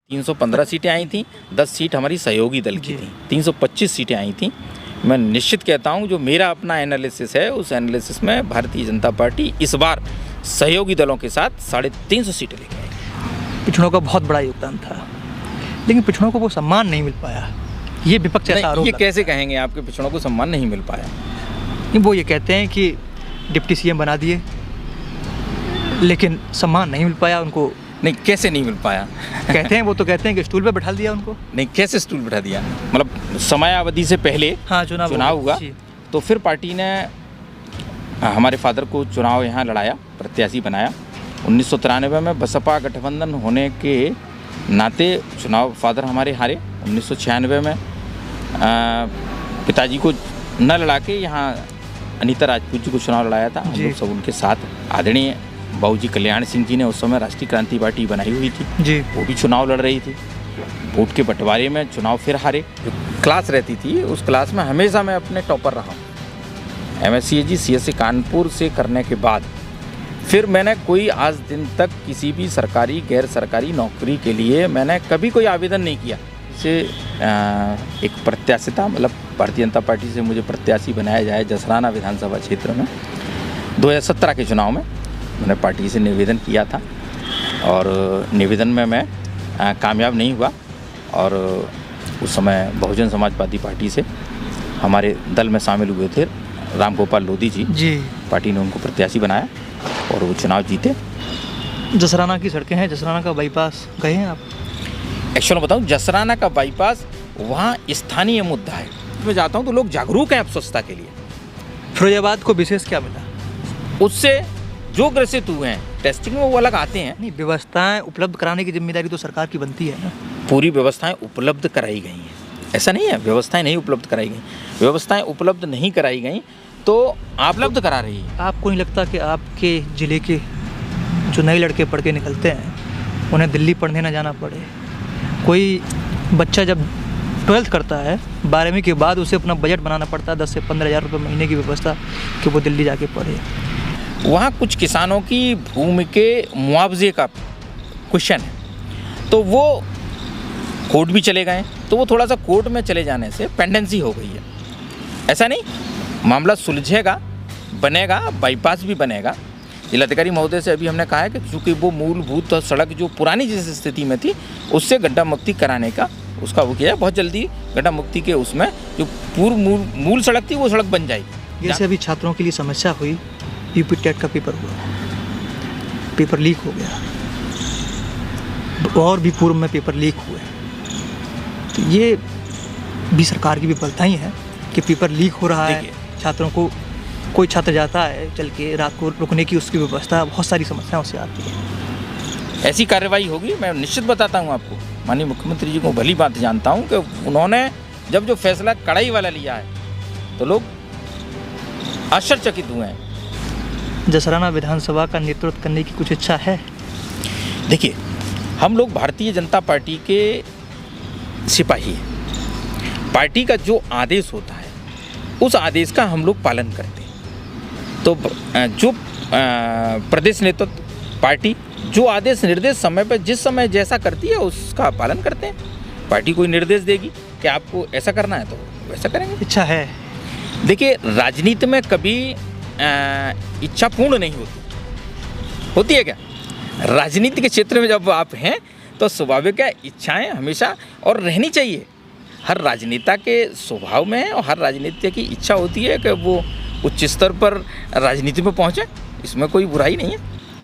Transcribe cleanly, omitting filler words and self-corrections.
315 सीटें आई थी, 10 सीट हमारी सहयोगी दल की थी, 325 सीटें आई थी। मैं निश्चित कहता हूं, जो मेरा अपना एनालिसिस है, उस एनालिसिस में भारतीय जनता पार्टी इस बार सहयोगी दलों के साथ 350 सीटें लेके आई। पिछड़ों का बहुत बड़ा योगदान था, लेकिन पिछड़ों को वो सम्मान नहीं मिल पाया। ये विपक्ष ऐसा आरोप ये कैसे कहेंगे आपके पिछड़ों को सम्मान नहीं मिल पाया? वो ये कहते हैं कि डिप्टी सीएम बना दिए, लेकिन सम्मान नहीं मिल पाया उनको। नहीं, कैसे नहीं मिल पाया? कहते हैं, वो तो कहते हैं कि स्टूल पे बैठा दिया उनको। नहीं, कैसे स्टूल बैठा दिया? मतलब समयावधि से पहले हाँ, चुनाव हुआ, तो फिर पार्टी ने हमारे फादर को चुनाव यहाँ लड़ाया, प्रत्याशी बनाया। 1993 में बसपा गठबंधन होने के नाते चुनाव फादर हमारे हारे। 1996 में पिताजी को न लड़ा के यहाँ अनीता राजपूत जी को चुनाव लड़ाया था। हम लोग सब उनके साथ। आदरणीय बाबूजी कल्याण सिंह जी ने उस समय राष्ट्रीय क्रांति पार्टी बनाई हुई थी जी, वो भी चुनाव लड़ रही थी। वोट के बंटवारे में चुनाव फिर हारे। जो क्लास रहती थी, उस क्लास में हमेशा मैं अपने टॉपर रहा हूँ। MSCAG CSE कानपुर से करने के बाद फिर मैंने कोई आज दिन तक किसी भी सरकारी गैर सरकारी नौकरी के लिए मैंने कभी कोई आवेदन नहीं किया। से एक प्रत्याशिता, मतलब भारतीय जनता पार्टी से मुझे प्रत्याशी बनाया जाए जसराना विधानसभा क्षेत्र में 2017 के चुनाव में मैंने पार्टी से निवेदन किया था, और निवेदन में मैं कामयाब नहीं हुआ। और उस समय बहुजन समाज पार्टी से हमारे दल में शामिल हुए थे राम गोपाल लोधी जी। पार्टी ने उनको प्रत्याशी बनाया और वो चुनाव जीते। जसराना की सड़कें हैं, जसराना का बाईपास गए हैं आप? एक्चुअल बताऊं, जसराना का बाईपास वहाँ स्थानीय मुद्दा है। मैं जाता हूँ तो लोग जागरूक हैं अब स्वच्छता के लिए। फिरोजाबाद को विशेष क्या मिला? उससे जो ग्रसित हुए हैं टेस्टिंग में वो अलग आते हैं। नहीं, व्यवस्थाएं उपलब्ध कराने की जिम्मेदारी तो सरकार की बनती है ना। पूरी व्यवस्थाएं उपलब्ध कराई गई हैं, ऐसा नहीं है व्यवस्थाएं नहीं उपलब्ध कराई गई। व्यवस्थाएं उपलब्ध नहीं कराई गई तो आप उपलब्ध करा रही है। आपको नहीं लगता कि आपके ज़िले के जो नए लड़के पढ़ के निकलते हैं उन्हें दिल्ली पढ़ने ना जाना पड़े? कोई बच्चा जब 12th करता है, 12वीं के बाद उसे अपना बजट बनाना पड़ता है 10 से 15 हज़ार रुपये महीने की व्यवस्था कि वो दिल्ली जाके पढ़े। वहाँ कुछ किसानों की भूमि के मुआवजे का क्वेश्चन है, तो वो कोर्ट भी चले गए, तो वो थोड़ा सा कोर्ट में चले जाने से पेंडेंसी हो गई है। ऐसा नहीं, मामला सुलझेगा, बनेगा, बाईपास भी बनेगा। जिलाधिकारी महोदय से अभी हमने कहा है कि चूँकि वो मूलभूत सड़क जो पुरानी जिस स्थिति में थी उससे गड्ढा मुक्ति कराने का उसका वो किया है। बहुत जल्दी गड्ढा मुक्ति के उसमें जो मूल सड़क थी वो सड़क बन जाएगी। जैसे अभी छात्रों के लिए समस्या हुई, यूपी टेट का पेपर हुआ, पेपर लीक हो गया, और भी पूर्व में पेपर लीक हुए, तो ये भी सरकार की विफलता ही है कि पेपर लीक हो रहा है। छात्रों को, कोई छात्र जाता है चल के, रात को रुकने की उसकी व्यवस्था, बहुत सारी समस्याओं से आती है। ऐसी कार्रवाई होगी, मैं निश्चित बताता हूँ आपको। माननीय मुख्यमंत्री जी को भली बात जानता हूँ कि उन्होंने जब जो फैसला कड़ाई वाला लिया है तो लोग आश्चर्यचकित हुए हैं। जसराना विधानसभा का नेतृत्व करने की कुछ इच्छा है? देखिए, हम लोग भारतीय जनता पार्टी के सिपाही हैं। पार्टी का जो आदेश होता है उस आदेश का हम लोग पालन करते हैं। तो जो प्रदेश नेतृत्व पार्टी जो आदेश निर्देश समय पर जिस समय जैसा करती है उसका पालन करते हैं। पार्टी कोई निर्देश देगी कि आपको ऐसा करना है तो वैसा करेंगे। इच्छा है? देखिए, राजनीति में कभी इच्छा पूर्ण नहीं होती है क्या? राजनीति के क्षेत्र में जब आप हैं तो स्वाभाविक है इच्छाएं हमेशा और रहनी चाहिए। हर राजनेता के स्वभाव में है और हर राजनीति की इच्छा होती है कि वो उच्च स्तर पर राजनीति में पहुंचे। इसमें कोई बुराई नहीं है।